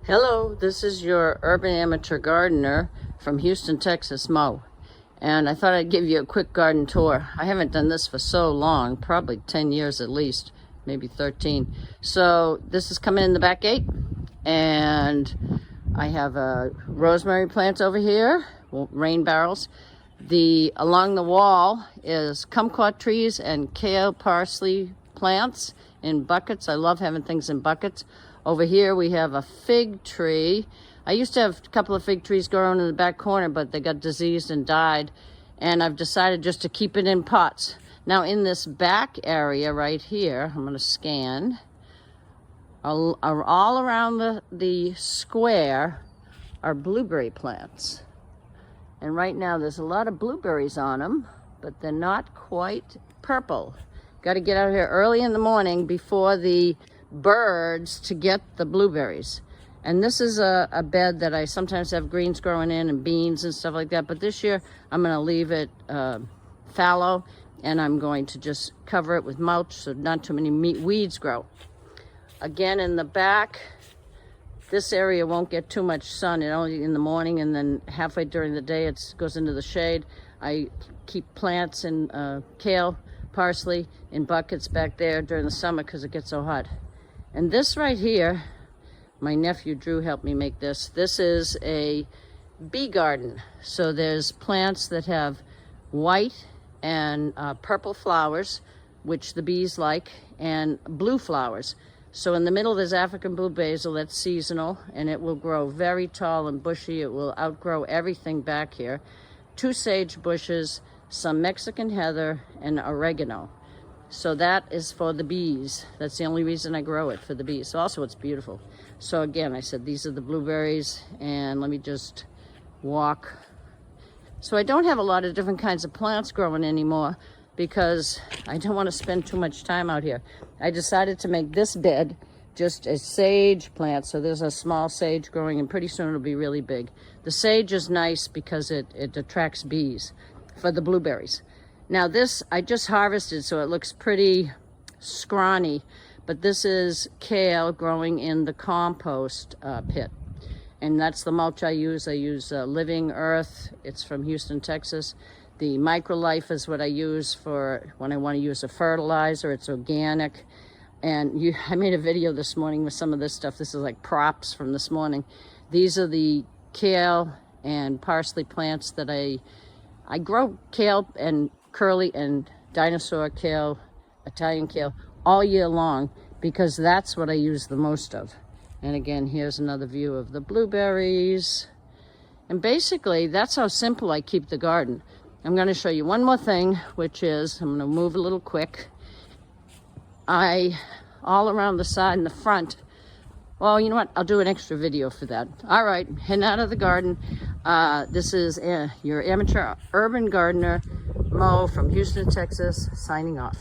Hello, this is your urban amateur gardener from Houston, Texas, Mo. And I thought I'd give you a quick garden tour. I haven't done this for so long, probably 10 years at least, maybe 13. So this is coming in the back gate, and I have rosemary plants over here, rain barrels. Along the wall is kumquat trees and kale parsley plants in buckets. I love having things in buckets. Over here we have a fig tree. I used to have a couple of fig trees growing in the back corner, but they got diseased and died. And I've decided just to keep it in pots. Now in this back area right here, I'm gonna scan, all around the square are blueberry plants. And right now there's a lot of blueberries on them, but they're not quite purple. Got to get out here early in the morning before the birds to get the blueberries. And this is a bed that I sometimes have greens growing in and beans and stuff like that, but this year I'm going to leave it fallow, and I'm going to just cover it with mulch so not too many weeds grow. Again, in the back, this area won't get too much sun. It only in the morning, and then halfway during the day it goes into the shade. I keep plants and kale, parsley in buckets back there during the summer because it gets so hot. And this right here, my nephew Drew helped me make this. This is a bee garden. So there's plants that have white and purple flowers, which the bees like, and blue flowers. So in the middle there's African blue basil that's seasonal, and it will grow very tall and bushy. It will outgrow everything back here. 2 sage bushes, some Mexican heather, and oregano. So that is for the bees. That's the only reason I grow it, for the bees. So also it's beautiful. So again, I said these are the blueberries, and let me just walk. So I don't have a lot of different kinds of plants growing anymore because I don't want to spend too much time out here. I decided to make this bed just a sage plant. So there's a small sage growing, and pretty soon it'll be really big. The sage is nice because it attracts bees for the blueberries. Now this I just harvested, so it looks pretty scrawny, but this is kale growing in the compost pit. And that's the mulch I use. I use Living Earth. It's from Houston, Texas. The Microlife is what I use for when I want to use a fertilizer. It's organic. And I made a video this morning with some of this stuff. This is like props from this morning. These are the kale and parsley plants that I grow. Kale and curly and dinosaur kale, Italian kale, all year long because that's what I use the most of. And again, here's another view of the blueberries. And basically, that's how simple I keep the garden. I'm going to show you one more thing, which is, I'm going to move a little quick. All around the side and the front, well, you know what? I'll do an extra video for that. All right, heading out of the garden. This is your amateur urban gardener, Mo from Houston, Texas, signing off.